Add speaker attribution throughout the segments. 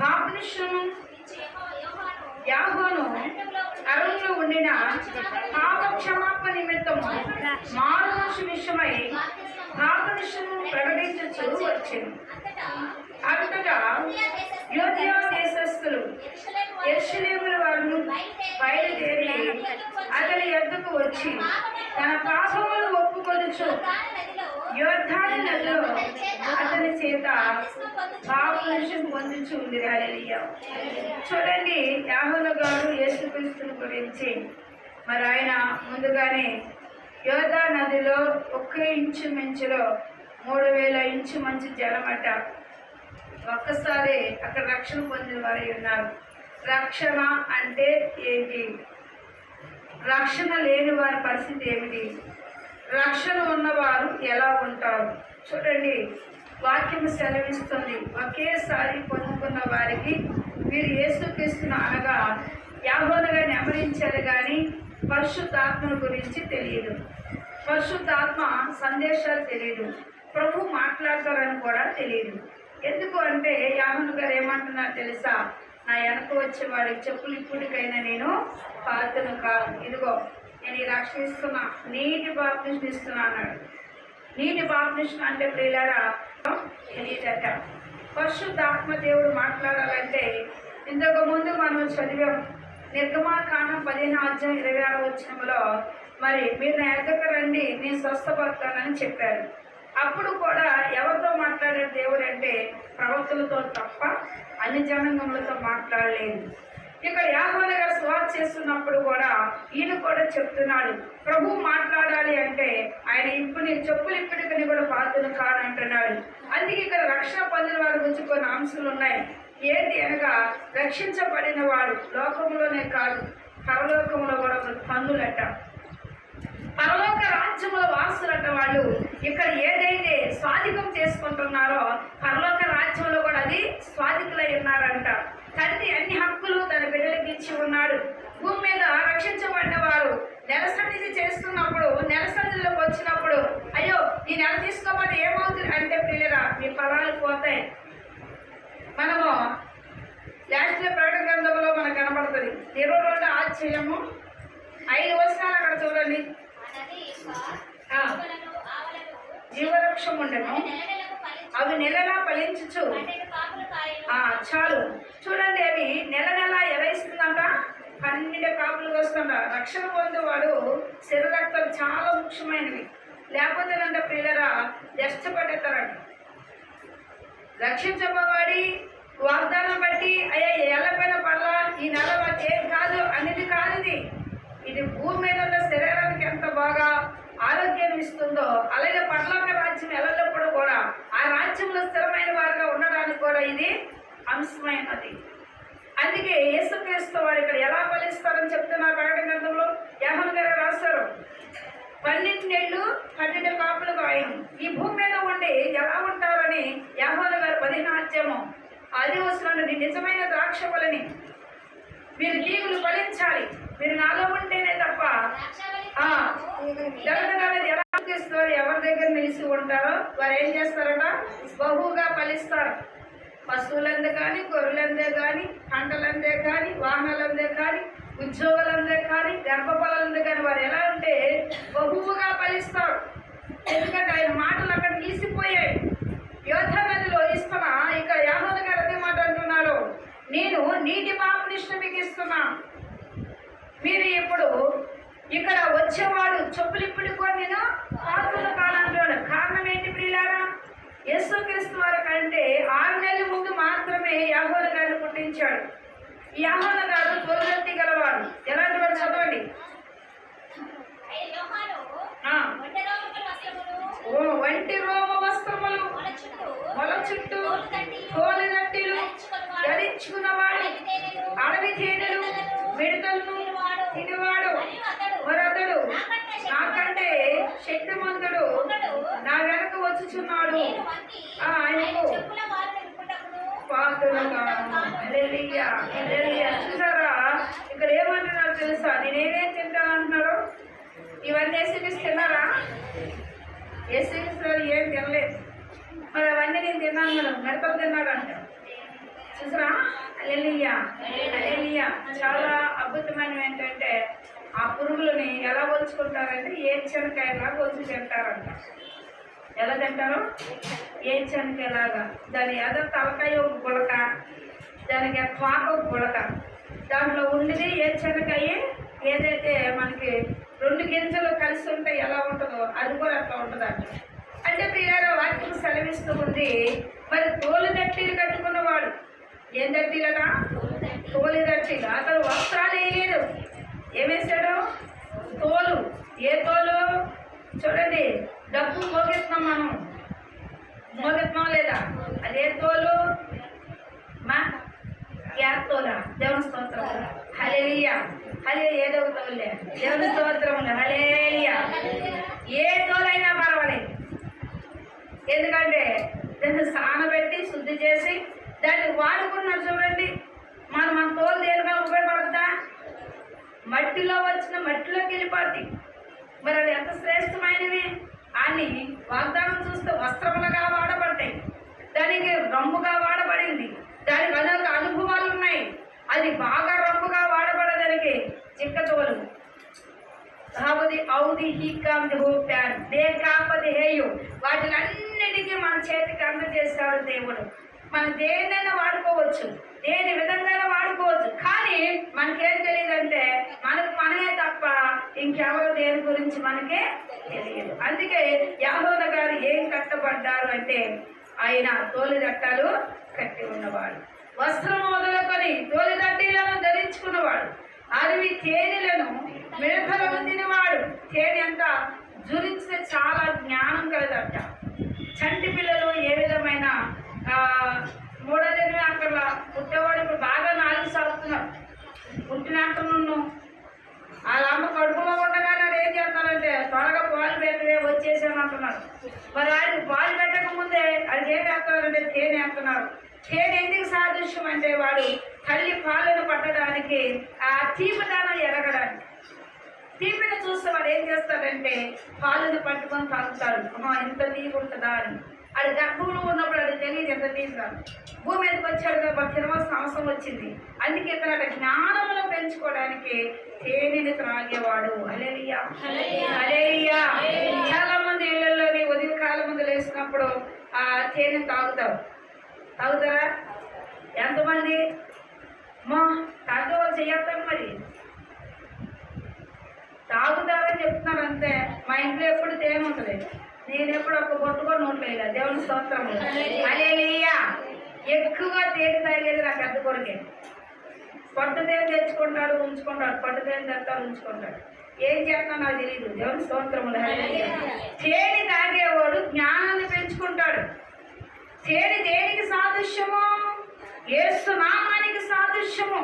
Speaker 1: బాప్తిస్మము యోహాను అరణ్యంలో ఉండిన పాప క్షమాపణ నిమిత్తము మారుమనసు విషయమై బాప్తిస్మము ప్రకటించుచు వచ్చెను. అంతటా యూదయ దేశస్థులు యెరూషలేముల వారు బయలుదేరి అతని యొద్దకు వచ్చి తన పాపములు ఒప్పుకొనుచు యోర్దాను నదిలో అతని చేత బాప్తిస్మం పొందుచు ఉంది. హల్లెలూయా. చూడండి, యోహాను గారు యేసుక్రీస్తుని గురించి మరి ఆయన ముందుగానే యోర్దాను నదిలో 1 ఇంచు మంచులో 3000 ఇంచు మంచి జలమట. ఒక్కసారి అక్కడ రక్షణ పొందిన వారు ఉన్నారు. రక్షణ అంటే ఏంటి? రక్షణ లేని వారి పరిస్థితి ఏమిటి? రక్షణ ఉన్నవారు ఎలా ఉంటారు? చూడండి, వాక్యం సెలవిస్తుంది, ఒకేసారి పొందుకున్న వారికి వీరు యేసుక్రీస్తును అనగా యోహానుగా నెమరించారు కానీ పరిశుద్ధాత్మను గురించి తెలియదు. పరిశుద్ధాత్మ సందేశాలు తెలియదు. ప్రభు మాట్లాడతారని కూడా తెలియదు. ఎందుకు అంటే యోహాను గారు ఏమంటున్నారు తెలుసా? నా వెనక వచ్చేవాడికి చెప్పులు ఇప్పటికైనా నేను పాత్రను కాదు. ఇదిగో నేను ఈ రక్షణ ఇస్తున్నా, నీటి బాప్తిస్మం ఇస్తున్నా అన్నాడు. నీటి బాప్తిస్మం అంటే ప్రియులారా తెలియదట. పరిశుద్ధాత్మ దేవుడు మాట్లాడాలంటే ఇంతకు ముందు మనం చదివాం నిర్గమాకాండం 15:26 మరి మీరు నా ఎద్దకు రండి, నేను స్వస్థపడతానని చెప్పారు. అప్పుడు కూడా ఎవరితో మాట్లాడాడు దేవుడు అంటే ప్రవక్తలతో తప్ప అన్ని జనాంగములతో మాట్లాడలేదు. ఇక్కడ యోహాను గారు సువార్త చేస్తున్నప్పుడు కూడా ఈయన కూడా చెప్తున్నాడు, ప్రభు మాట్లాడాలి అంటే ఆయన చెప్పులు ఇప్పటికని కూడా పాత్రను కాదంటున్నాడు. అందుకే ఇక్కడ రక్షణ పొందిన వారి గురించి కొన్ని అంశాలు ఉన్నాయి. ఏంటి అనగా రక్షించబడిన వాడు లోకంలోనే కాదు పరలోకంలో కూడా పన్నులట. పరలోక రాజ్యముల వాసులట వాళ్ళు. ఇక్కడ ఏదైతే స్వాధికం చేసుకుంటున్నారో పరలోక రాజ్యంలో కూడా అది స్వాధికులై ఉన్నారంట. తండ్రి అన్ని హక్కులు తన బిడ్డలకు ఇచ్చి ఉన్నాడు. భూమి మీద రక్షించబడ్డ వారు నెల సన్నిధి చేస్తున్నప్పుడు, నెల సన్నిధిలోకి వచ్చినప్పుడు అయ్యో ఈ నెల తీసుకోబడి ఏమవుతుంది అంటే పిల్లరా మీ ఫలాలు పోతాయి. మనము లాస్ట్ ప్రకటన గ్రంథంలో మనకు కనబడుతుంది 22 ఆశ్చర్యము 5 వచనాలు అక్కడ చూడండి. జీవవృక్షం ఉండను, అవి నెలలా ఫలించుచు. చాలు చూడండి, అవి నెల ఎలా ఇస్తుందంట? 12 కాపులు వస్తుంట. రక్షణ పొందేవాడు శరీరక్తాలు చాలా ముఖ్యమైనవి. లేకపోతేనంట పిల్లరా దష్టపడేస్తారంట. రక్షించబడి వాగ్దానం బట్టి అయ్యా ఎల్లపైన పడలా ఈ నెల ఏం కాదు అనేది కాదు. ఇది భూమి మీద ఉన్న శరీరానికి ఎంత బాగా ఆరోగ్యం ఇస్తుందో అలాగే పరలోక రాజ్యం వెళ్ళినప్పుడు కూడా ఆ రాజ్యంలో స్థిరమైన వారిగా ఉండడానికి కూడా ఇది అంశమైనది. అందుకే యేసుక్రీస్తు వాడు ఇక్కడ ఎలా ఫలిస్తారని చెప్తున్నారు ప్రకటన గ్రంథంలో. యోహాను గారు రాస్తారు 12 ఏళ్ళు 12 కాపులుగా ఆయన ఈ భూమి మీద ఉండి ఎలా ఉంటారని యోహాను గారు 15:10 నిజమైన ద్రాక్ష వలని మీరు తీగులు ఫలించాలి, మీరు నాలో ఉంటేనే తప్ప జరగదనేది ఎలా చేస్తారు? ఎవరి దగ్గర నిలిచి ఉంటారో వారు ఏం చేస్తారట? బహుగా ఫలిస్తారు. పశువులందే కానీ, గొర్రెలందే కానీ, పంటలందే కానీ, వాహనాలందే కానీ, ఉద్యోగాలందే కానీ, గర్భఫలందే కానీ వారు ఎలా అంటే బహువుగా ఫలిస్తారు. ఎందుకంటే ఆయన మాటలు అక్కడ నిలిచిపోయాయి. యోర్దాను నదిలో ఇస్తున్నా. ఇక యోహాను గారు అదే మాట అంటున్నారు, నేను నీటి బాప్తిస్మం మీకు ఇస్తున్నా. మీరు ఇప్పుడు ఇక్కడ వచ్చేవాడు చెప్పులు ఇప్పుడుకొని నేను పాత్రలు కాలంటున్నాడు. కారణం ఏంటి ప్రియులారా? యేసుక్రీస్తు వారి కంటే 6 నెలల ముందు మాత్రమే యోహాను గారిని పుట్టించాడు. ఈ యోహాను గారు తొలిగట్టి గలవాడు. ఎలాంటి వాడు చదవండి. వంటి రోమ వస్త్రములు మొల చుట్టూ కోలిదట్టిలు ధరించుకున్నవాడు, అడవి తేనెలు మిడతలను తినేవాడు. మరొకడు నాకంటే శక్తిమంతుడు నా వెనక వచ్చుచున్నాడు, ఆయనకు చూసారా? ఇక్కడ ఏమంటున్నారు తెలుసా? నేనేమేం తింటాను అంటున్నారు. ఇవన్నీ యేసుక్రీస్తు తిన్నారా? యేసుక్రీస్తు ఏం తినలేదు. మరి అవన్నీ నేను తిన్నాను, మనం మిడతలు తిన్నాడు అంట. చూసారా? హల్లెలూయా, హల్లెలూయా. చాలా అద్భుతమైనవి ఏంటంటే ఆ పురుగులని ఎలా ఒలుచుకుంటారంటే ఏ చెనకాయలాగా ఒలిచి తింటారంట. ఎలా తింటారు? ఏ చెనకాయలాగా. దాని ఏదో తలకాయ ఒక గుళక, దానికి తోక ఒక గుళక, దాంట్లో ఉండేది ఏ చెనకాయ ఏదైతే మనకి 2 గింజలు కలిసి ఉంటే ఎలా ఉంటుందో అది కూడా అట్లా ఉంటుందంట. అంటే ప్రియారా వాక్యం సెలవిస్తూ ఉంది. మరి తోలు దట్టీలు కట్టుకున్నవాడు, ఏం దట్టీలట? తోలు దట్టీలు. అతను వస్త్రాలు వేయలేదు. ఏమేశాడు? తోలు. ఏ తోలు? చూడండి, డబ్బు మోగెత్తున్నాం మనం, మోగెత్తున్నాం లేదా? అదే తోలు మా గ్యాప్ తోలా. దేవుని స్తోత్రం, హల్లెలూయా. ఏదో ఒక తోలే, దేవుని స్తోత్రములు, హల్లెలూయా. ఏ తోలైనా పర్వాలేదు, ఎందుకంటే దాన్ని సానబెట్టి శుద్ధి చేసి దాన్ని వాడుకున్నాడు. చూడండి, మన తోలు దేనిగా ఉపయోగపడుతుందా? మట్టిలో వచ్చిన మట్టిలోకి వెళ్ళిపోద్ది. మరి అది ఎంత శ్రేష్టమైనవి అని వాగ్దానం చూస్తే వస్త్రములుగా వాడబడతాయి, దానికి రొమ్ముగా వాడబడింది, దానికి అనేక అనుభవాలు ఉన్నాయి. అది బాగా రొమ్ముగా వాడబడదానికి చిక్కతోలు వాటిలన్నిటికీ మన చేతికి అందజేస్తాడు దేవుడు. మనం దేన్నైనా వాడుకోవచ్చు, దేని విధంగా వాడుకోవచ్చు. కానీ మనకేం తెలియదంటే మనమే తప్ప ఇంకెవరు దేని గురించి మనకే తెలియదు. అందుకే యాహోవా గారు ఏం కట్టబడ్డారు అంటే ఆయన తోలిదట్టాలు కట్టి ఉన్నవాడు, వస్త్రం మొదలుకొని తోలిదట్టీలను ధరించుకున్నవాడు, అడవి తేనెలను మిడతలను తినవాడు. తేనె అంత జురిస్తే చాలా జ్ఞానం కలదట. చంటి పిల్లలు ఏ విధమైన 3వ దినమే అక్కడ పుట్టేవాడు ఇప్పుడు బాగా 4 సాగుతున్నారు. పుట్టినట్టును వాళ్ళ అమ్మ కడుపులో ఉండగానే అది ఏం చేస్తారంటే త్వరగా పాలు పెట్టే వచ్చేసాను అంటున్నారు. మరి వాడికి పాలు పెట్టక ముందే అది ఏం వేస్తున్నారంటే తేనె వేస్తున్నారు. తేనె ఎందుకు సాదృశ్యం అంటే వాడు తల్లి పాలను పట్టడానికి, ఆ తీపిదానం ఎరగడానికి. తీపిని చూస్తే వాడు ఏం చేస్తాడంటే పాలను పట్టుకొని తాగుతాడు. ఇంత తీపి ఉంటుందా అని. అది గర్భంలో ఉన్నప్పుడు అది తెలియదు ఎంత తీపిగా. భూమి మీదకి వచ్చాడు కాబట్టి తినవలసిన అవసరం వచ్చింది. అందుకే ఇతను జ్ఞానంలో పెంచుకోవడానికి తేనెని త్రాగేవాడు. హల్లెలూయా, హల్లెలూయా. చాలా మంది ఇళ్లలోని ఉదయం కాలం ముందు లేసినప్పుడు ఆ తేనె తాగుతారా? ఎంతమంది? తాగేవాళ్ళు చెయ్యొద్దాం. మరి తాగుతారని చెప్తున్నారు అంతే. మా ఇంట్లో ఎప్పుడు తేనె ఉంటుంది, నేను ఎప్పుడు ఒక బొట్టు కూడా నోట్లో వేయలే. దేవుని స్తోత్రం, హల్లెలూయా. ఎక్కువగా తేనె తాగేది నా పెద్ద కొడుకే. పట్టు తేనె తెచ్చుకుంటాడు, ఉంచుకుంటాడు, పట్టు తేనె తెస్తాడు, ఉంచుకుంటాడు. ఏం చేస్తానో నాకు తెలియదు. దేవుని స్తోత్రములు, హల్లెలూయా. తేనె తాగేవాడు జ్ఞానాన్ని పెంచుకుంటాడు. తేనె దేనికి సాదృశ్యము? యేసు నామానికి సాదృశ్యము.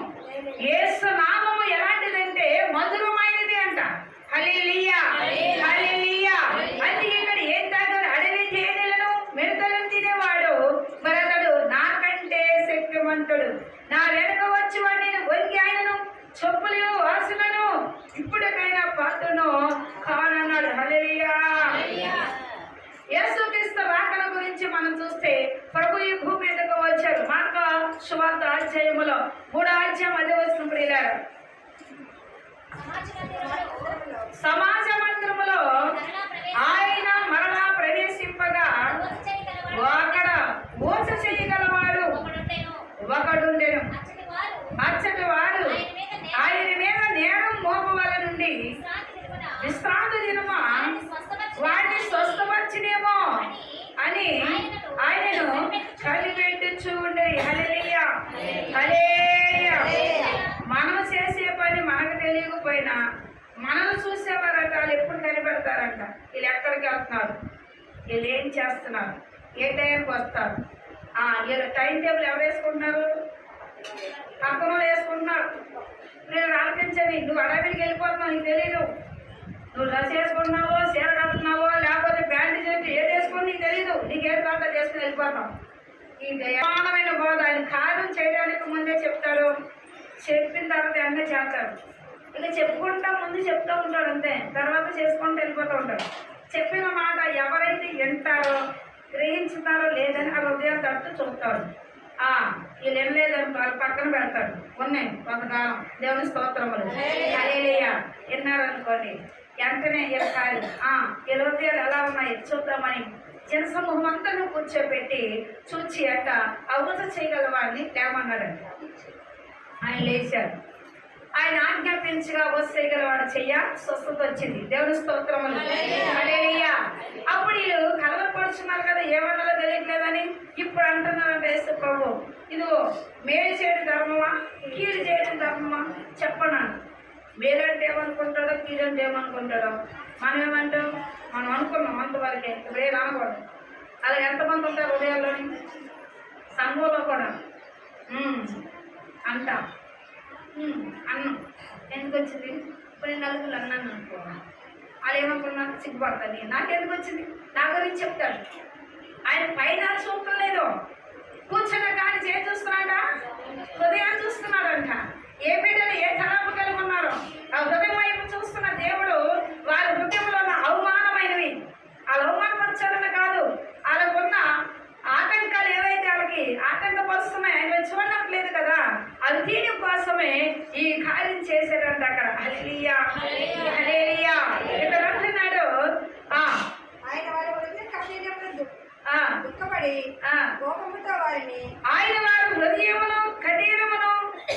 Speaker 1: యేసు నామము ఎలాంటిదంటే మధురమైనది అంట. హల్లెలూయా, హల్లెలూయా. అందుకే ఇక్కడ ఏం తాగారు? అడవి తేనెలను మిడతలను తినేవాడు. మరి అతడు నాకంటే శక్తివంతుడు, నా వెనక వచ్చి వాడిని వంగి ఆయనను చెప్పులు వాసులను ఇప్పటికైనా పాత్రను కానన్నాడు. హల్లెలూయా. యేసుక్రీస్తు రాకడ గురించి మనం చూస్తే ప్రభు ఈ భూమి మీదకు వచ్చారు. మార్కు సువార్త అధ్యాయములో 3వ అధ్యాయం 10వ వచనం ప్రియులారా, సమాజ మందిరములో ఆయన మరలా ప్రవేశింపగా అక్కడ మోస చేయగలవాడు ఒకడుండెను. అచ్చటి వారు ఆయన మీద నేరం మోపవల నుండి విశ్రాంతి దినమా వాటిని స్వస్థపరిచినేమో అని ఆయనను కలిపెట్టుచూ ఉండేది. హల్లెలూయా, హల్లెలూయా. మనం చేసే పని మనకు తెలియకపోయినా మనల్ని చూసేవారంట వాళ్ళు ఎప్పుడు కనిపెడతారంట. వీళ్ళు ఎక్కడికి వెళ్తున్నారు, వీళ్ళు ఏం చేస్తున్నారు, ఏ టైంకి వస్తారు. వీళ్ళు టైం టేబుల్ ఎవరు వేసుకుంటున్నారు? పక్కన వేసుకుంటున్నారు. నేను ఆలోచించని నువ్వు అడవికి వెళ్ళిపోతున్నావు, నీకు తెలియదు. నువ్వు డ్రెస్ వేసుకుంటున్నావో, చీర కడుతున్నావో, లేకపోతే ప్యాంటు చెప్పి ఏది వేసుకుని నీకు తెలీదు. నీకు ఏది కావాలో చేసుకుని వెళ్ళిపోతాం. ఈ దయమానమైన బోధ ఆయన కార్యం చేయడానికి ముందే చెప్తాడు, చెప్పిన తర్వాత అన్నీ చేస్తాడు. ఇలా చెప్పుకుంటా ముందు చెప్తూ ఉంటాడు అంతే, తర్వాత చేసుకుంటూ వెళ్ళిపోతూ ఉంటాడు. చెప్పిన మాట ఎవరైతే వింటారో గ్రహించుతారో లేదని ఆ హృదయం తట్టు చూస్తాడు. వీళ్ళు ఏం లేదని వాళ్ళు పక్కన పెడతాడు. ఉన్నాయి కొంతకాలం దేవుని స్తోత్రములు హల్లెలూయా విన్నారనుకోండి. వెంటనే ఇరకాయలు ఈ హృదయాలు ఎలా ఉన్నాయి చూద్దామని జనసమూహం అంతా కూర్చోబెట్టి చూచి అంట అవగత చేయగల వాడిని తేమన్నాడంట. ఆయన లేచాడు. ఆయన ఆజ్ఞాపించగా వస్తేయగలవాడు చెయ్య స్వస్థత వచ్చింది. దేవుని స్తోత్రములు హల్లెలూయా. అప్పుడు వీళ్ళు కలవరపడుతున్నారు కదా, ఏమన్నాలో తెలియట్లేదని ఇప్పుడు అంటున్నారంటే యేసు ప్రభు, ఇదిగో మేలు చేయడం ధర్మమా కీడు చేయడం ధర్మమా చెప్పన్నాను. మేలంటే ఏమనుకుంటాడో కీడంటే ఏమనుకుంటాడో. మనం ఏమంటాం, మనం అనుకున్నాం అంతవరకే, ఇప్పుడే రాకూడదు. అలా ఎంతమంది ఉంటారు హృదయాల్లోని సంఘంలో కూడా అంటా అన్నం ఎందుకు వచ్చింది. ఇప్పుడు నేను నలుగురు అన్నాను అనుకో, వాళ్ళు ఏమనుకున్నా సిగ్గుపడతాను. నాకెందుకు వచ్చింది, నా గురించి చెప్తాడు. ఆయన పైన చూడటం లేదు, కూర్చున్న కానీ చేసి చూస్తున్నాడ, హృదయాన్ని చూస్తున్నాడంట. ఏ బిడ్డలు ఏ తలాపు కలిగి ఉన్నారో ఆ హృదయం వైపు చూస్తున్న దేవుడు వారి హృదయంలో ఉన్న అవమానమైనవి వాళ్ళు అవమానపరచాలని కాదు, వాళ్ళకున్న ఆటంకాలు ఏవైతే వాళ్ళకి ఆటంకపరుస్తున్నాయి ఆయన చూడట్లేదు కదా, అది తీయడం కోసమే ఈ కార్యం చేశాడంట అక్కడ. హల్లెలూయా హల్లెలూయా. ఇక్కడ అంటున్నాడు ఆయన వారి హృదయమును కఠినమును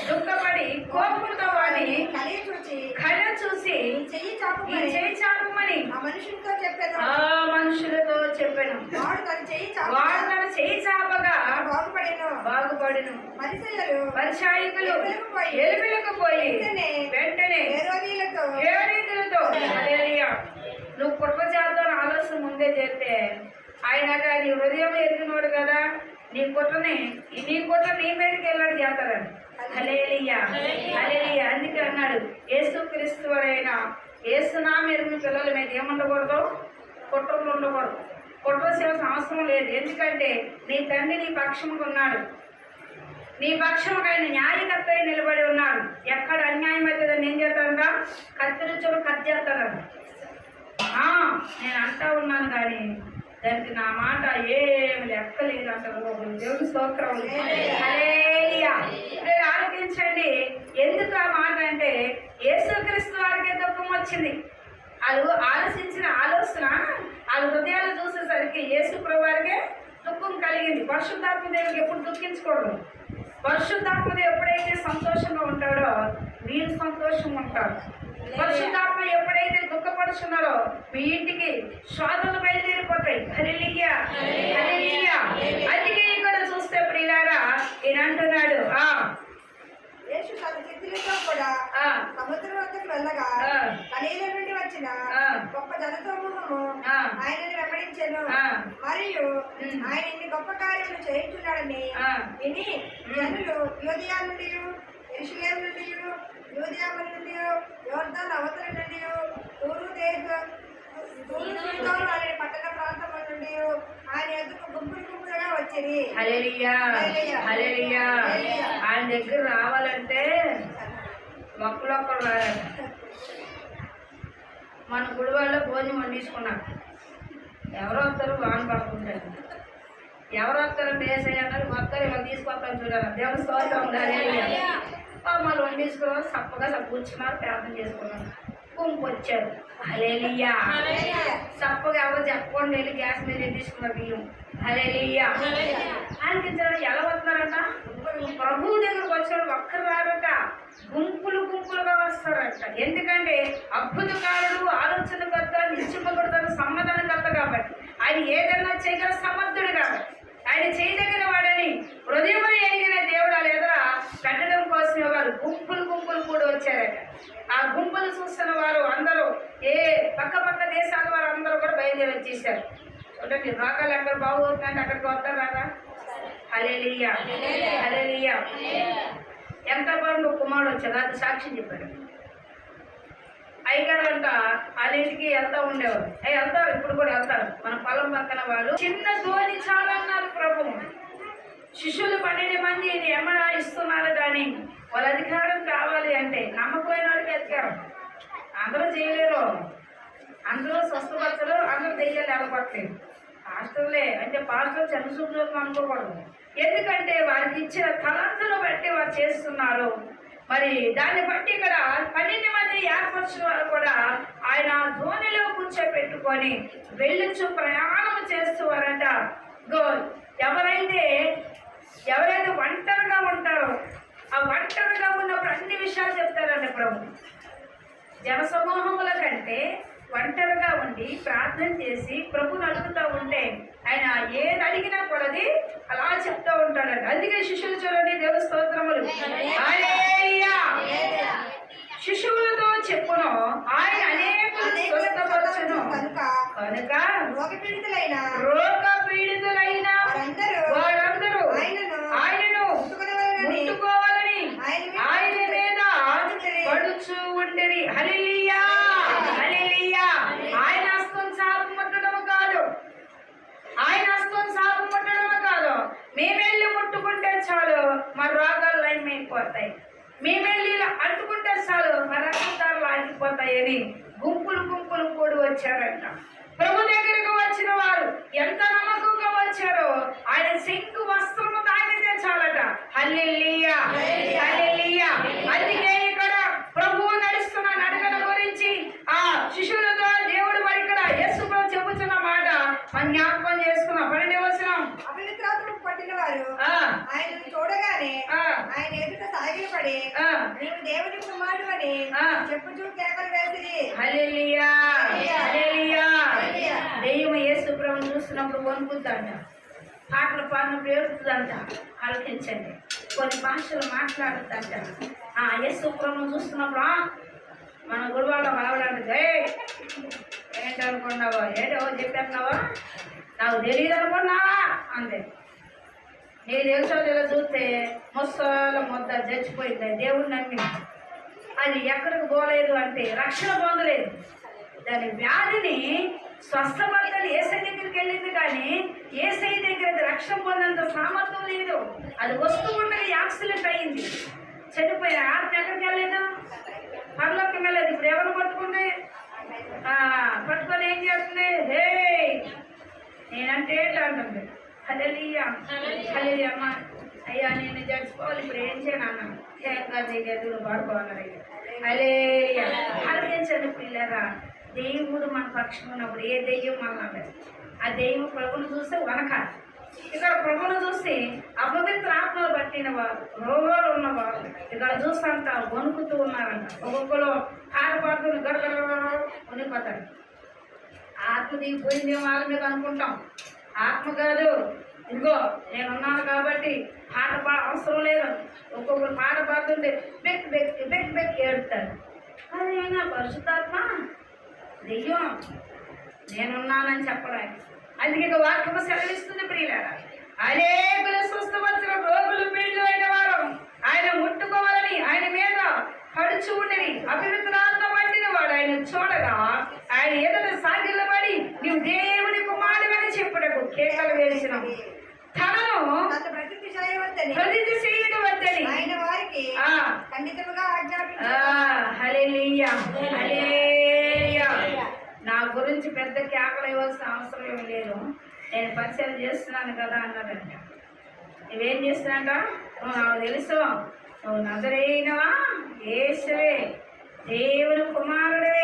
Speaker 1: దుఃఖపడి కోపముతో వారిని కళ్ళ చూసి చెయ్యి చాపమని మనుషులతో చెప్పాను. వాడు తన చెయ్యి చాపగా బాగుపడిను. పరిచాయకులు ఎలుబెలకు పోయి వెంటనే హేరోదీయులతో హల్లెలూయా. నువ్వు కుట్ర చేద్దాం ఆలోచన ముందే చేస్తే ఆయన నీ హృదయం ఎరిగినోడు కదా, నీ కుట్ర నీ మీదకి వెళ్ళాడు చేస్తారని. హల్లెలూయా హల్లెలూయా. అందుకే అన్నాడు యేసుక్రీస్తు వారైన యేసునామం ఎరిగిన పిల్లల మీద ఏముండకూడదు, కుట్రలు ఉండకూడదు. కుట్ర చేయాల్సిన అవసరం లేదు. ఎందుకంటే నీ తండ్రి నీ పక్షముకు ఉన్నాడు, నీ పక్షముకు ఆయన న్యాయకర్త నిలబడి ఉన్నాడు. ఎక్కడ అన్యాయం అవుతుందని ఏం చేస్తారంట, కత్తిరించుడు కట్ చేస్తారంట. నేను అంటా ఉన్నాను కానీ దానికి నా మాట ఏమి లెక్కలేదు అంటారు. దేవుని స్తోత్రం హల్లెలూయా. ఆలోచించండి, ఎందుకు ఆ మాట అంటే యేసుక్రీస్తు వారికి దుఃఖం వచ్చింది. వాళ్ళు ఆలోచించిన ఆలోచన వాళ్ళ హృదయాలు చూసేసరికి యేసు ప్రభు వారికే దుఃఖం కలిగింది. పరిశుద్ధాత్మ దేవుడికి ఎప్పుడు దుఃఖించకూడదు. పరిశుద్ధాత్మ దేవుడు ఎప్పుడైతే సంతోషంగా ఉంటాడో మీరు సంతోషంగా ఉంటారు. పరిశుద్ధాత్మ ఎప్పుడైతే దుఃఖపడుతున్నారో మీ ఇంటికి శోధనలు బయలుదేరిపోతాయి. హల్లెలూయా హల్లెలూయా. అందుకే ఇక్కడ చూస్తే ప్రియులారా ఈయన అంటున్నాడు
Speaker 2: సముద్రం వద్దకు వెళ్ళగా గలీల నుండి వచ్చిన గొప్ప జనసమూహము ఆయనని వెంబడించెను. మరియు ఆయన ఇన్ని గొప్ప కార్యములు చేయించున్నాడని విని జనులు యూదయ నుండి యెరూషలేము నుండి యూదయము నుండి యోర్దాను అవతల నుండి తూరు సీదోను అనే పట్టణ ప్రాంతముల నుండి ఆయన ఎదుకు గుంపులుగా వచ్చింది.
Speaker 1: హల్లెలూయా హల్లెలూయా. ఆయన దగ్గర రావాలంటే ఒక్కరొక్కరు రాయాలి. మన గుడి వాళ్ళు భోజనం వండించుకున్నారు, ఎవరు వస్తారు వాన పడుకుంటారు. ఎవరు వస్తారంటే ఏసయ్య అన్నారు, వస్తారు ఇవాళ తీసుకొస్తాను చూడాలి. దేవుని స్తోత్రం హల్లెలూయా. మళ్ళీ వండించుకున్నారు, చప్పగా కూర్చున్నారు, ప్రార్థన చేసుకున్నారు, గుంపు వచ్చారు. హల్లెలూయా. చప్పగా ఎవరు చెప్పకుండా వెళ్ళి గ్యాస్ మీద తీసుకున్నారు బియ్యం. హల్లెలూయా. అనిపించడం ఎలా వస్తున్నారట, ప్రభువు దగ్గరకు వచ్చాడు ఒక్కరు రారట, గుంపులుగా వస్తారట. ఎందుకంటే అద్భుతకారుడు, ఆలోచనకర్త, నిశ్చయకర్త, సమాధానకర్త కాబట్టి ఆయన ఏదన్నా చేయగల సమర్థుడు కాబట్టి ఆయన చేయదగిన వాడని హృదయంలో ఎరిగిన దేవుడు వాళ్ళ ఎదుర కట్టడం కోసమే వారు గుంపులు కూడా వచ్చారట. ఆ గుంపులు చూస్తున్న వారు అందరూ పక్క దేశాల వారు అందరూ కూడా బయలుదేరి వచ్చేసారు. చూడండి, రోగాలు ఎక్కడ బాగుంటుందంటే అక్కడికి వస్తారు రాగా. హల్లెలూయా హల్లెలూయా. ఎంత బాగుండు కుమారుడు వచ్చాడు, అది సాక్ష్యం చెప్పాడు. అయ్యగారు అంట వాళ్ళ ఇంటికి వెళ్తా ఉండేవారు, వెళ్తారు, ఇప్పుడు కూడా వెళ్తారు. మన పొలం పక్కన వాళ్ళు చిన్న ధోని చాలన్నారు ప్రభు. శిష్యులు 12 మంది ఎమ్మడా ఇస్తున్నారు కానీ వాళ్ళ అధికారం కావాలి అంటే నమ్మకమైన వాళ్ళకి ఎత్తారు. అందరూ చేయలేరు, అందరూ స్వస్థపరచరు, అందరూ దెయ్యాలు ఎలగొట్టలేరు. పాస్టర్లే అంటే పాస్టర్ చంద్రసూర్యులు అనుకోకూడదు. ఎందుకంటే వారికి ఇచ్చిన తలంతును బట్టి వారు చేస్తున్నారు. మరి దాన్ని బట్టి ఇక్కడ 12 మంది ఏర్పరిచిన వారు కూడా ఆయన ధోనిలో కూర్చోపెట్టుకొని వెళ్ళొచ్చు ప్రయాణం చేస్తువారంట. ఎవరైతే ఒంటరిగా ఉంటారో ఆ ఒంటరిగా ఉన్నప్పుడు అన్ని విషయాలు చెప్తారంట ప్రభు. జనసమూహముల కంటే ఒంటరిగా ఉండి ప్రార్థన చేసి ప్రభుని అడుగుతూ ఉంటే ఆయన ఏది అడిగినా కూడా అది అలా చెప్తూ ఉంటాడంట. అందుకే శిష్యులు చూడండి, దేవుని స్తోత్రములు. హల్లెలూయా. శిశువులతో చెప్పును ఆయన అనేకులు స్వస్థపరచును కనుక రోగ పీడితులైన వారందరూ ఆయనను ముట్టుకోవాలని ఆయన మీద పడుచు ఉండిరి. హల్లెలూయా, హల్లెలూయా. ఆయన హస్తం సాపు ముట్టడము కాదు, ఆయన హస్తం సాపు ముట్టడము కాదు. మేమెళ్ళి ముట్టుకుంటే చాలు మా రోగాలు లయమైపోతాయి, మేమెళ్ళి అంటుకుంటే చాలు మా రక్తదారులు ఆగిపోతాయని గుంపులు కూడి వచ్చారంట. ప్రభు దగ్గరకు వచ్చిన వారు ఎంత నమ్మకంగా వచ్చారో ఆయన శంకు వస్త్రము తాగితే చాలట. హల్లెలూయా, హల్లెలూయా. అందుకే ఇక్కడ ప్రభువు నడుస్తున్న నడకల గురించి ఆ శిష్యులతో దేవుడు మరి ఇక్కడ యేసు ప్రభు చెబుతున్న మాట మనం జ్ఞాపకం చేసుకున్నాం. 12వ వచనం.
Speaker 2: అపవిత్రాత్మకు పట్టిన వారు ఆయనను చూడగానే ఆయన ఎదుట సాగిలపడి నీవు దేవుని కుమారుడు అని చెప్పుచూ కేకలు వేసిరి.
Speaker 1: హల్లెలూయా, హల్లెలూయా. దెయ్యం యేసు ప్రభువును చూస్తున్నప్పుడు వణుకుద్దంట, పాటలు పాడినప్పుడు ఏడుతుందంట. ఆలోచించండి, కొన్ని భాషలు మాట్లాడుతుందంట. యేసు ప్రభువును చూస్తున్నప్పుడు మన గురువాళ్ళ మాట్లాడుతుంది. ఏంటనుకున్నావా, ఏంటో చెప్పేస్తున్నావా, నాకు తెలియదు అనుకున్నావా అంతే. నీకు తెలుసో చూస్తే ముసల ముద్ద చచ్చిపోయింది, దేవుడు నమ్మి అది ఎక్కడికి పోలేదు అంటే రక్షణ పొందలేదు. దాని వ్యాధిని స్వస్థపడతాను ఏసై దగ్గరికి వెళ్ళింది, కానీ ఏసై దగ్గర రక్షణ పొందేంత సామర్థ్యం లేదు. అది వస్తూ ఉండగా యాక్సిడెంట్ అయ్యింది, చనిపోయిన ఆత్మ ఎక్కడికి వెళ్ళలేదు, పరలోకి వెళ్ళలేదు. ఇప్పుడు ఎవరు పట్టుకుంది, పట్టుకొని ఏం చేస్తుంది, హే నేనంటే ఏంటి అంటుంది. హల్లెలూయా, హల్లెలూయా. అమ్మ అయ్యా నేను చచ్చిపోవాలి, ఇప్పుడు ఏం చేయను అన్నాను. ఎదురు పాడుకోవాలి. హల్లెలూయా. ఆలోచించండి పిల్లరా, దేవుడు మన పక్షం ఉన్నప్పుడు ఏ దెయ్యం మనది, ఆ దెయ్యం ప్రభువును చూస్తే వనకాలి. ఇక్కడ ప్రభువును చూస్తే అపవిత్ర ఆత్మలు పట్టిన వారు, రోగాలు ఉన్నవారు ఇక్కడ చూస్తాంట వణుకుతూ ఉన్నారంట. ఒక్కొక్కరు ఆటపాడుతున్న గడగడ వణిపోతారు. ఆత్మ దిగిపోయిందేమో వాళ్ళ మీద అనుకుంటాం. ఆత్మ కాదు, ఇదిగో నేనున్నాను కాబట్టి పాట అవసరం లేదు. ఒక్కొక్కరు పాట పాడుతుంటే బెక్ బెక్ బెక్ బెక్ ఏడుతారు. అదేనా పరిశుద్ధాత్మ, దెయ్యం నేనున్నానని చెప్పడానికి. అందుకే వాక్యము సెలవిస్తుంది ప్రియులారా, అనేకులు స్వస్థపరిచిన రోగులు పీడితులైన వారు ఆయన ముట్టుకోవాలని ఆయన మీద పడుచు ఉండని అపవిత్రాత్మ పట్టిన వాడు ఆయన చూడగా ఆయన ఎదుట సాగిలపడి నీవు దేవుని కుమారుడని చెప్పుటకు కేకలు వేసిన తనను ప్రతిజ్ఞ చేయడం వద్దని
Speaker 2: ఆయన వారికి ఖండితముగా
Speaker 1: హల్లెలూయా, హల్లెలూయా. నా గురించి పెద్ద కేకలు ఇవ్వాల్సిన అవసరం ఏమి లేదు, నేను పరిచయం చేస్తున్నాను కదా అన్నాడంట. నువ్వేం చేస్తున్నాంట, నువ్వు నాకు తెలుసు, నువ్వు నజరేయునవా, యేసువే, దేవుని కుమారుడే.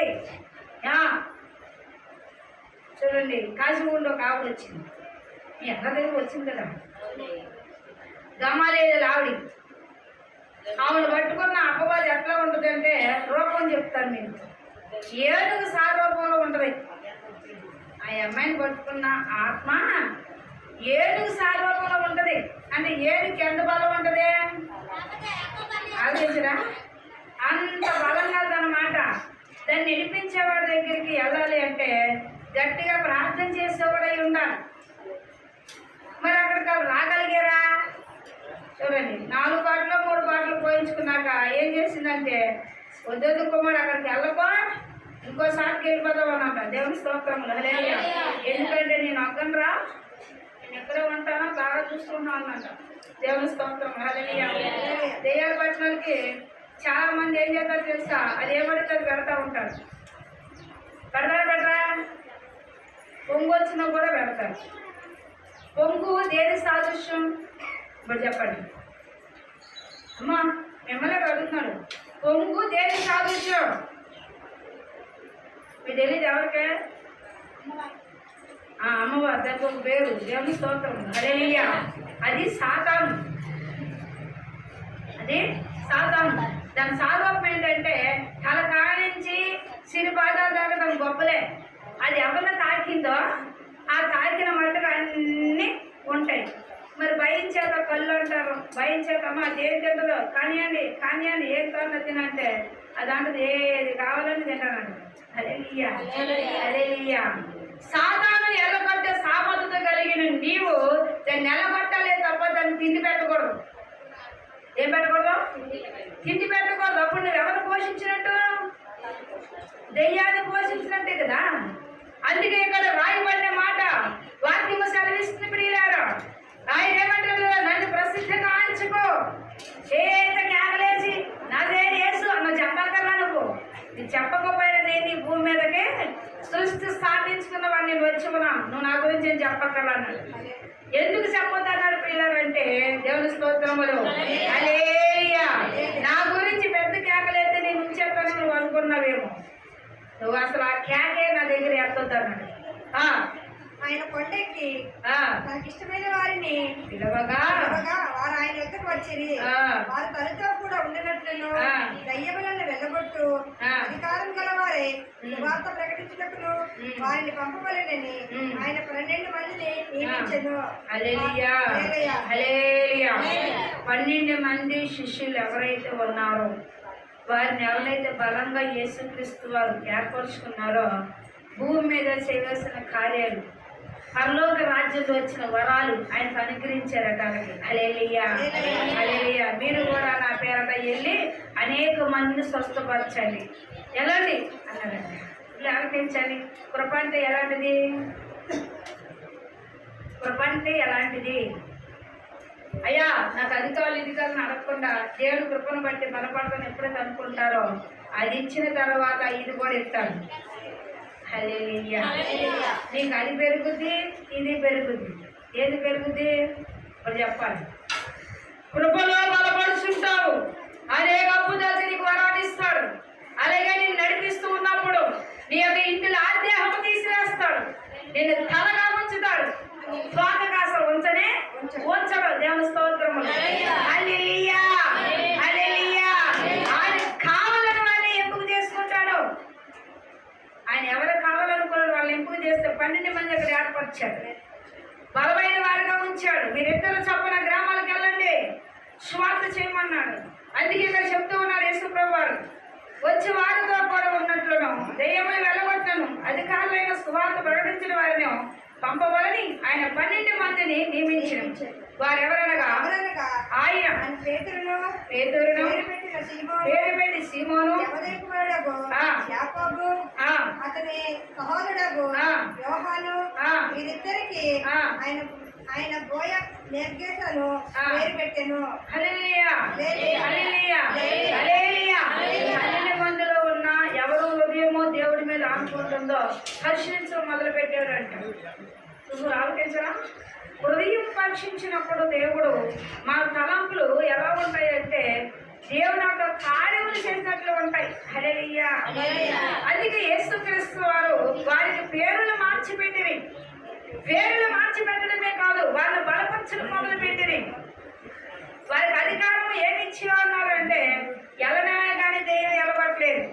Speaker 1: చూడండి, కాశీగూడలో కావుడు వచ్చింది, మీ అక్క దగ్గర వచ్చింది కదా, గమాలేలు ఆవిడి. ఆవిడ పట్టుకున్న అపవాది ఎట్లా ఉంటుంది అంటే రూపం చెప్తాను మీకు, ఏనుగు సారూపంలో ఉంటుంది. ఆ అమ్మాయిని పట్టుకున్న ఆత్మ ఏనుగు సారూపంలో ఉంటుంది. అంటే ఏనుగుకి ఎంత బలం ఉంటుంది ఆలోచించరా, అంత బలంగా అన్నమాట. దాన్ని నడిపించేవాడి దగ్గరికి వెళ్ళాలి అంటే గట్టిగా ప్రార్థన చేసేవాడై ఉండాలి. మరి అక్కడికి వాళ్ళు రాగలిగారా? చూడండి, 4 పాటలు 3 పాటలు పోయించుకున్నాక ఏం చేసిందంటే, వద్దొద్దు కుమారుడు అక్కడికి వెళ్ళకో, ఇంకోసారికి వెళ్ళిపోదాం అన్నమాట. దేవుని స్తోత్రములు, హల్లెలూయా. ఎందుకంటే నేను అగ్గనరా, నేను ఎక్కడే ఉంటానో బాగా చూసుకుంటాను అన్నమాట. దేవుని స్తోత్రం, హల్లెలూయా. దెయ్యాలు పట్టణానికి చాలా మంది ఏం చేస్తారు తెలుసా, అది ఏమడితే అది పెడతా ఉంటారు. పెట్టరా పొంగు వచ్చినా కూడా పెడతారు. పొంగు దేని సాదృశ్యం, ఇప్పుడు చెప్పండి అమ్మా, మిమ్మల్ని అడుగుతున్నాడు. పొంగు దేని సాదృశ్యం? మీకు తెలియదు ఎవరికే? అమ్మవారు, దానికి ఒక పేరు, దేవుని స్తోత్రం, హల్లెలూయా. అది సాతాను, అది సాతాను. దాని సారూపం ఏంటంటే తలకాయ నుంచి సిరి పాదాల దాకా దాని గొప్పలే. అది ఎవరిని తాకిందో ఆ తాకిన మట్టుకు అన్నీ ఉంటాయి. మరి భయించాక కళ్ళు అంటారు, భయించాకమ్మా అదేం తింటుందో కానివ్వండి కానివ్వండి, ఏం కావాలో తినంటే అది అంటది ఏది కావాలని తింటానండి. హల్లెలూయా, హల్లెలూయా. సాతాను ఎల్లగొట్టే సామర్థ్యత కలిగిన నీవు దాన్ని నిలబట్టాలే తప్ప దాన్ని తిండి పెట్టకూడదు. ఏం పెట్టకూడదు? తిండి పెట్టకూడదు. అప్పుడు నువ్వు ఎవరు పోషించినట్టు? దెయ్యాన్ని పోషించినట్టే కదా. అందుకే ఇక్కడ రాయబడిన మాట వాక్యము సెలవిస్తుంది ప్రియులారా. ఆయన ఏమంటారు? నన్ను ప్రసిద్ధిగా ఆంచుకో, చేత కేకలేసి నాదే యేసు అన్న చెప్పగలరా? నువ్వు చెప్పకపోయినది నీ భూమి మీదకి సృష్టి స్థాపించుకున్న వాడిని నేను వచ్చి ఉన్నాను, నువ్వు నా గురించి నేను చెప్పగలను. ఎందుకు చెప్పొద్దన్నాడు పిల్లలంటే దేవుని స్తోత్రములు, హల్లెలూయా. నా గురించి పెద్ద కేకలైతే నేను ఉంచేస్తాను నువ్వు అనుకున్నావేమో, నువ్వు అసలు ఆ కేకే నా దగ్గర ఎత్తొద్దన్నాడు.
Speaker 2: ఆయన కొండెక్కి నాకు ఇష్టమైన వారిని
Speaker 1: పిలవగా
Speaker 2: వారు ఆయన దగ్గరకు వచ్చిరి. వారు తనతో కూడా ఉండినట్లను దయ్యములను వెళ్ళగొట్టు అధికారం గలవారే సువార్త ప్రకటించుటకును వారిని పంపవలెనని ఆయన 12 మందిని నియమించెను.
Speaker 1: హల్లెలూయా, హల్లెలూయా. 12 మంది శిష్యులు ఎవరైతే ఉన్నారో వారిని ఎవరైతే బలంగా యేసుక్రీస్తు వారు ఏర్పరుచుకున్నారో భూమి మీద చేయవలసిన కార్యాలు, పరలోక రాజ్యంలో వచ్చిన వరాలు ఆయనకు అనుగ్రహించారట. హల్లెలూయా, హల్లెలూయా. మీరు కూడా నా పేరట వెళ్ళి అనేక మందిని స్వస్థపరచండి, ఎలాంటి అన్నారండి. ఇలా ఆలకించాలి. కృప అంటే ఎలాంటిది? కృప అంటే ఎలాంటిది? అయ్యా నాకు అధికారులు ఇదికాలను అడగకుండా దేవుడు కృపను బట్టి బలపడతాను ఎప్పుడైతే అనుకుంటారో అది ఇచ్చిన తర్వాత ఇది కూడా ఇస్తాను. హల్లెలూయా. నీకు అది పెరుగుద్ది, ఇది పెరుగుద్ది. ఏది పెరుగుద్ది? ఇప్పుడు చెప్పాలి. కృపలో బలపడుచుంటావు, అనేక అద్భుతాలు నీకు వరాడిస్తాడు. అలాగే నేను నడిపిస్తూ ఉన్నప్పుడు నీ యొక్క ఇంటిలో ఆద్యాహము తీసివేస్తాడు, నేను తలగా ఉంచుతాడు, స్వాగగా అసలు ఉంచనే ఉంచడు. దేవుని స్తోత్రములు, హల్లెలూయా, హల్లెలూయా. ఆయన కావాలని వాళ్ళని ఎంపిక చేసుకుంటాడు. ఆయన ఎవరు కావాలనుకున్నాడు వాళ్ళని ఎంపిక చేస్తే 12 మంది అక్కడ ఏర్పరిచాడు, బలమైన వారిగా ఉంచాడు. మీరిద్దరు చొప్పున గ్రామాలకు వెళ్ళండి, స్వార్థ చేయమన్నాడు. అందుకే ఇక్కడ చెప్తూ ఉన్నారు యేసుప్రభువు వారు, వచ్చి వారితో కూడా ఉన్నట్లును దెయ్యములు వెళ్ళగొట్టను అధికారులైన సువార్త ప్రకటించిన వారిని పంపవాలని ఆయన 12 మందిని నియమించను. వారెవరనగా ఆయన పేతురును, పేరు పెట్టి సీమోను,
Speaker 2: యాకోబు అతని సహోదరుడు యోహాను, వీరిద్దరికి ఆయన బోయ నెర్గేసను పేరు పెట్టెను.
Speaker 1: హల్లెలూయా, హల్లెలూయా, హల్లెలూయా. 12 మందిలో ఉన్న ఎవరు హృదయమో దేవుడి మీద ఆనుకుంటుందో హర్షించడం మొదలు పెట్టాడంట. నువ్వు ఆలోచించరా? హృదయం పరీక్షించినప్పుడు దేవుడు మా తలంపులు ఎలా ఉంటాయంటే దేవుడు యొక్క కార్యములు చేసినట్లు ఉంటాయి. హల్లెలూయా. అందుకే యేసుక్రీస్తు వారు వారికి పేర్లు మార్చిపెట్టిరి. పేర్లు మార్చిపెట్టడమే కాదు, వాళ్ళు బలపరచడం మొదలు పెట్టిరి. వారికి అధికారం ఏమి ఇచ్చి ఉన్నారంటే ఎలనా కానీ దెయ్యం ఎలబట్టలేదు.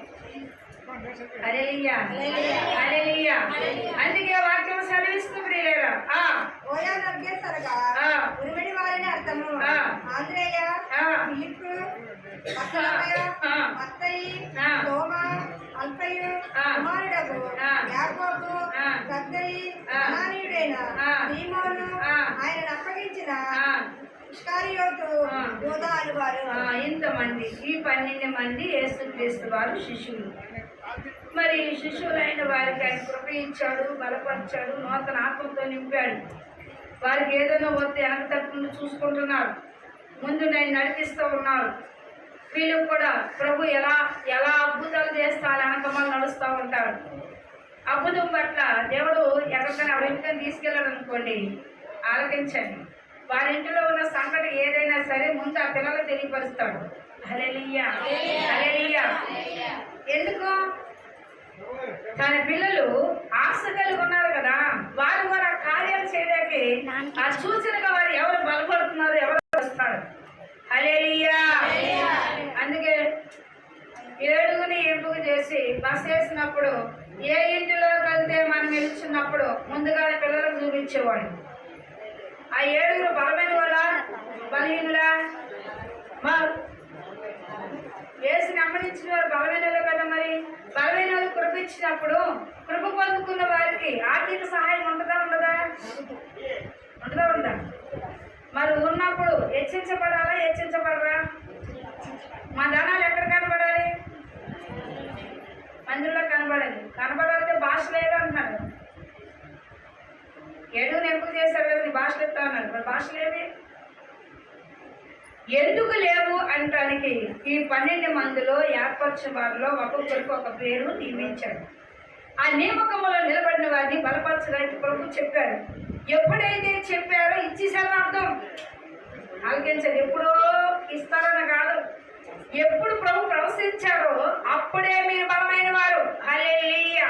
Speaker 1: హల్లెలూయా, హల్లెలూయా. అందుకే వాక్యం సెలవిస్తుంది ప్రియులారా.
Speaker 2: ఉరిమిడి వారిని అర్థము ఆంద్రేయ, ఫిలిప్పు, మత్తయి, తోమా, అల్ఫయు కుమారుడగు యాకోబు, సద్దయి, అనానీయుడైన సీమోను, ఆయనను అప్పగించిన ఇస్కరియోతు, యూదా అను వారు.
Speaker 1: ఇంతమంది, ఈ 12 మంది యేసుక్రీస్తు వారు శిష్యులు. మరి శిష్యులైన వారికి ఆయన కృప ఇచ్చాడు, బలపరిచాడు, నూతన ఆత్మతో నింపాడు. వారికి ఏదైనా వస్తే వెనక తప్పును చూసుకుంటున్నారు, ముందు నేను నడిపిస్తూ ఉన్నారు. వీళ్ళు కూడా ప్రభు ఎలా ఎలా అద్భుతాలు చేస్తారు వెనకమని నడుస్తూ ఉంటారు. అద్భుతం పట్ల దేవుడు ఎక్కడికైనా వెంటనే తీసుకెళ్ళాడు అనుకోండి, ఆలకించండి. వారి ఇంటిలో ఉన్న సంగతి ఏదైనా సరే ముందు ఆ పిల్లలకు తెలియపరుస్తాడు. హల్లెలూయా, హల్లెలూయా. ఎందుకు? తన పిల్లలు ఆశ కలిగి ఉన్నారు కదా, వారు వారు ఆ కార్యాలు చేయడానికి ఆ సూచనగా వారు ఎవరు బలపడుతున్నారు, ఎవరు వస్తారు. హల్లెలూయా. అందుకే 7 ఎంపిక చేసి బస్ వేసినప్పుడు ఏ ఇంటిలో వెళ్తే మనం నిలుచున్నప్పుడు ముందుగా పిల్లలకు చూపించేవాడు. ఆ 7 బలమైన వాళ్ళ బలహీనులా? వేసి నమ్మడించిన వారు బలమైన వాళ్ళు కదా. మరి బలమైన వాళ్ళు కృప ఇచ్చినప్పుడు కృప పొందుకున్న వారికి ఆర్థిక సహాయం ఉంటుందా ఉండదా? ఉంటుందా? మరి ఉన్నప్పుడు హెచ్చించబడాలా, హెచ్చించబడరా? మా ధనాలు ఎక్కడ కనబడాలి? మందిరంలో కనబడాలి. కనబడాలంటే భాష లేదు అంటున్నాడు. 7 ఎంపిక చేశారు కదా, నీ భాషలు ఎత్తా అన్నాడు. మరి భాష లేవి ఎందుకు లేవు అనటానికి ఈ 12 మందిలో ఏర్పరిచిన వారిలో ఒక్కొక్కరికి ఒక పేరు నియమించాడు. ఆ నియమకంలో నిలబడిన వారిని బలపరచడానికి ప్రభు చెప్పారు. ఎప్పుడైతే చెప్పారో ఇచ్చేసారని అర్థం. ఆలకించండి, ఎప్పుడో ఇస్తారని కాదు, ఎప్పుడు ప్రభు ప్రవశించారో అప్పుడే మీరు బలమైన వారు. హల్లెలూయా.